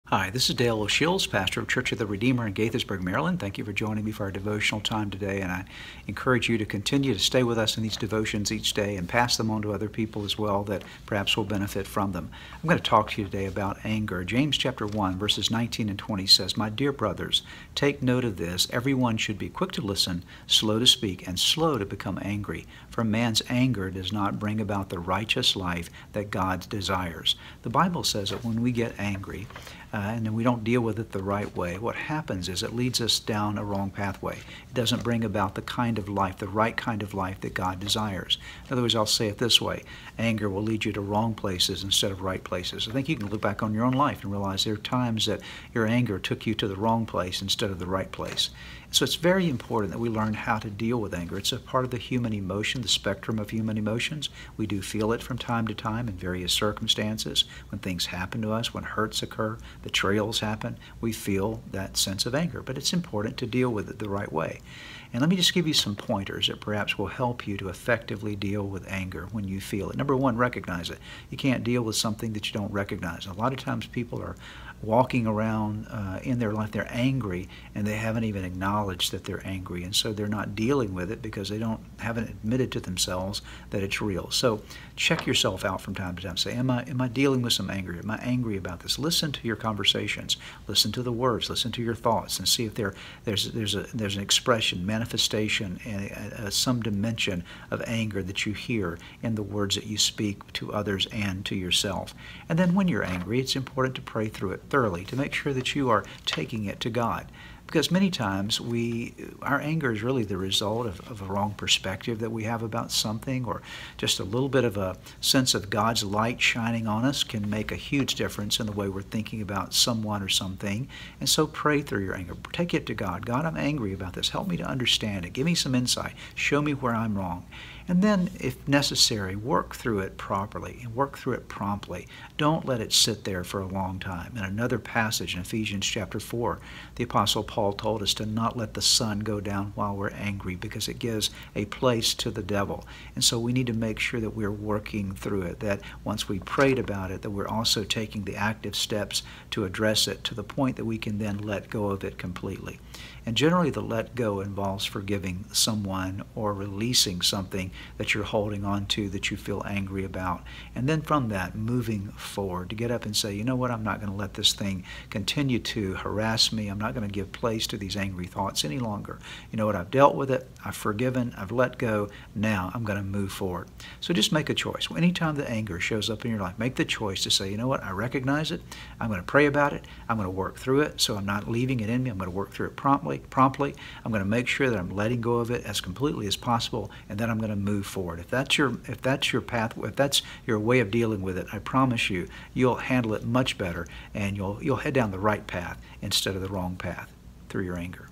Hi, this is Dale O'Shields, pastor of Church of the Redeemer in Gaithersburg, Maryland. Thank you for joining me for our devotional time today, and I encourage you to continue to stay with us in these devotions each day and pass them on to other people as well that perhaps will benefit from them. I'm going to talk to you today about anger. James chapter 1, verses 19 and 20 says, "My dear brothers, take note of this. Everyone should be quick to listen, slow to speak, and slow to become angry. For man's anger does not bring about the righteous life that God desires." The Bible says that when we get angry, and then we don't deal with it the right way, what happens is it leads us down a wrong pathway. It doesn't bring about the kind of life, the right kind of life that God desires. In other words, I'll say it this way: anger will lead you to wrong places instead of right places. I think you can look back on your own life and realize there are times that your anger took you to the wrong place instead of the right place. So it's very important that we learn how to deal with anger. It's a part of the human emotion, the spectrum of human emotions. We do feel it from time to time in various circumstances. When things happen to us, when hurts occur, betrayals happen, we feel that sense of anger. But it's important to deal with it the right way. And let me just give you some pointers that perhaps will help you to effectively deal with anger when you feel it. Number one, recognize it. You can't deal with something that you don't recognize. A lot of times people are walking around in their life, they're angry, and they haven't even acknowledged that they're angry, and so they're not dealing with it because they haven't admitted to themselves that it's real. So check yourself out from time to time. Say, am I dealing with some anger? Am I angry about this? Listen to your conversations, listen to the words, listen to your thoughts, and see if there's an expression, manifestation, and some dimension of anger that you hear in the words that you speak to others and to yourself. And then when you're angry, it's important to pray through it thoroughly to make sure that you are taking it to God. Because many times our anger is really the result of a wrong perspective that we have about something, or just a little bit of a sense of God's light shining on us can make a huge difference in the way we're thinking about someone or something. And so pray through your anger. Take it to God. God, I'm angry about this. Help me to understand it. Give me some insight. Show me where I'm wrong. And then, if necessary, work through it properly and work through it promptly. Don't let it sit there for a long time. In another passage in Ephesians chapter 4, the Apostle Paul told us to not let the sun go down while we're angry, because it gives a place to the devil. And so we need to make sure that we're working through it, that once we prayed about it, that we're also taking the active steps to address it to the point that we can then let go of it completely. And generally the let go involves forgiving someone or releasing something that you're holding on to that you feel angry about. And then from that, moving forward to get up and say, you know what, I'm not going to let this thing continue to harass me. I'm not going to give place to these angry thoughts any longer. You know what, I've dealt with it, I've forgiven, I've let go, now I'm going to move forward. So just make a choice. Anytime the anger shows up in your life, make the choice to say, you know what, I recognize it, I'm going to pray about it, I'm going to work through it, so I'm not leaving it in me, I'm going to work through it promptly. I'm going to make sure that I'm letting go of it as completely as possible, and then I'm going to move forward. If that's your path, if that's your way of dealing with it, I promise you, you'll handle it much better, and you'll head down the right path instead of the wrong path through your anger.